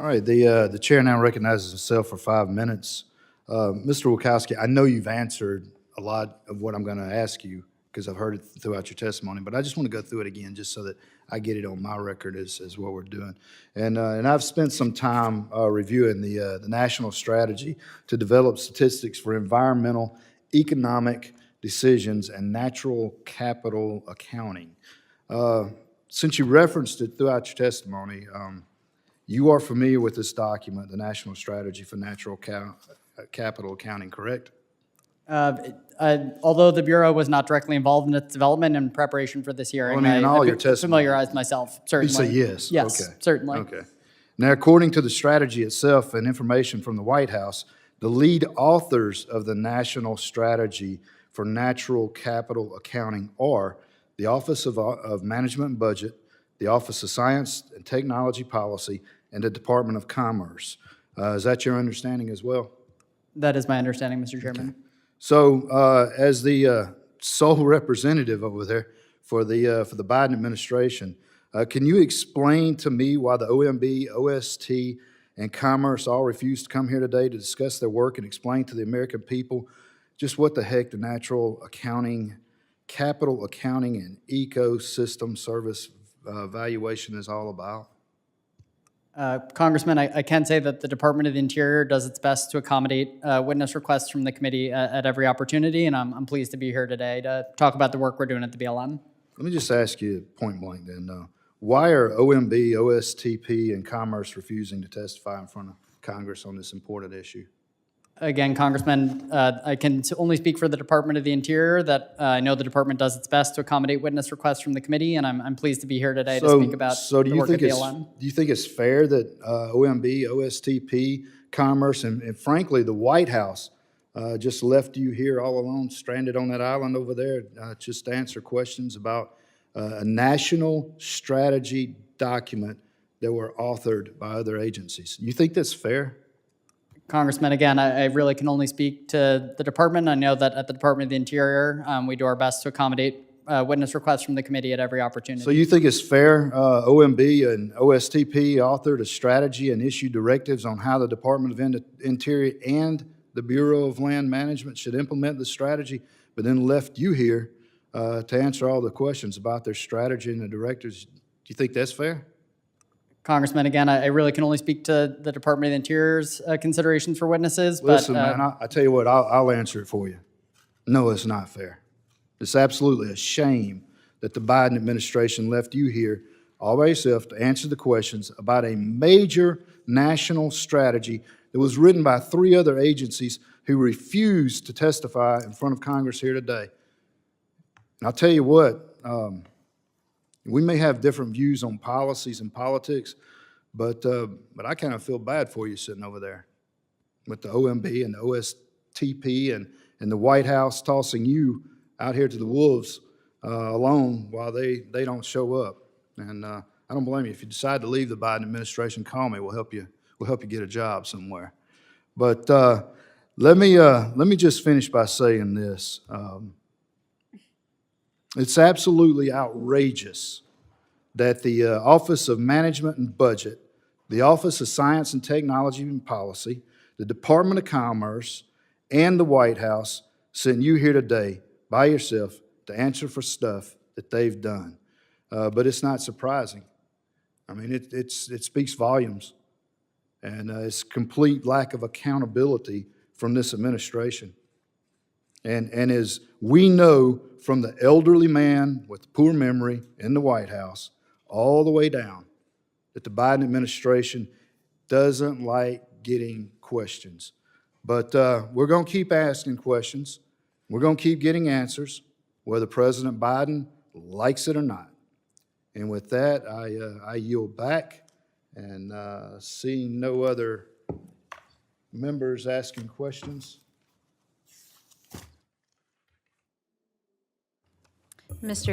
All right, the chair now recognizes himself for 5 minutes. Mr. Wilkowski, I know you've answered a lot of what I'm going to ask you because I've heard it throughout your testimony, but I just want to go through it again just so that I get it on my record as what we're doing. And I've spent some time reviewing the national strategy to develop statistics for environmental, economic decisions, and natural capital accounting. Since you referenced it throughout your testimony, you are familiar with this document, the National Strategy for Natural Capital Accounting, correct? Although the Bureau was not directly involved in its development and preparation for this hearing, in all your testimony, familiarized myself, certainly. You say yes? Yes, okay. Certainly. Okay. Now, according to the strategy itself and information from the White House, the lead authors of the National Strategy for Natural Capital Accounting are the Office of Management and Budget, the Office of Science and Technology Policy, and the Department of Commerce. Is that your understanding as well? That is my understanding, Mr. Chairman. Okay. So, as the sole representative over there for the Biden administration, can you explain to me why the OMB, OST, and Commerce all refused to come here today to discuss their work and explain to the American people just what the heck the natural accounting, capital accounting, and ecosystem service valuation is all about? Congressman, I can say that the Department of the Interior does its best to accommodate witness requests from the committee at every opportunity, and I'm pleased to be here today to talk about the work we're doing at the BLM. Let me just ask you point blank then, why are OMB, OSTP, and Commerce refusing to testify in front of Congress on this important issue? Again, Congressman, I can only speak for the Department of the Interior that I know the department does its best to accommodate witness requests from the committee, and I'm pleased to be here today to speak about the work at BLM. Do you think it's fair that OMB, OSTP, Commerce, and frankly, the White House just left you here all alone, stranded on that island over there, just to answer questions about a national strategy document that were authored by other agencies? You think that's fair? Congressman, again, I really can only speak to the department. I know that at the Department of the Interior, we do our best to accommodate witness requests from the committee at every opportunity. So you think it's fair OMB and OSTP authored a strategy and issued directives on how the Department of Interior and the Bureau of Land Management should implement the strategy, but then left you here to answer all the questions about their strategy and the directives? Do you think that's fair? Congressman, again, I really can only speak to the Department of the Interior's considerations for witnesses. Listen, but, man, I tell you what, I'll answer it for you. No, it's not fair. It's absolutely a shame that the Biden administration left you here all by yourself to answer the questions about a major national strategy that was written by 3 other agencies who refused to testify in front of Congress here today. And I'll tell you what, we may have different views on policies and politics, but I kind of feel bad for you sitting over there with the OMB and the OSTP and the White House tossing you out here to the wolves alone while they don't show up. And I don't blame you. If you decide to leave the Biden administration, call me. We'll help you get a job somewhere. But let me just finish by saying this. It's absolutely outrageous that the Office of Management and Budget, the Office of Science and Technology and Policy, the Department of Commerce, and the White House sent you here today by yourself to answer for stuff that they've done. But it's not surprising. I mean, it speaks volumes, and it's complete lack of accountability from this administration. And as we know from the elderly man with poor memory in the White House all the way down, that the Biden administration doesn't like getting questions. But we're going to keep asking questions. We're going to keep getting answers, whether President Biden likes it or not. And with that, I yield back, and seeing no other members asking questions. Mr.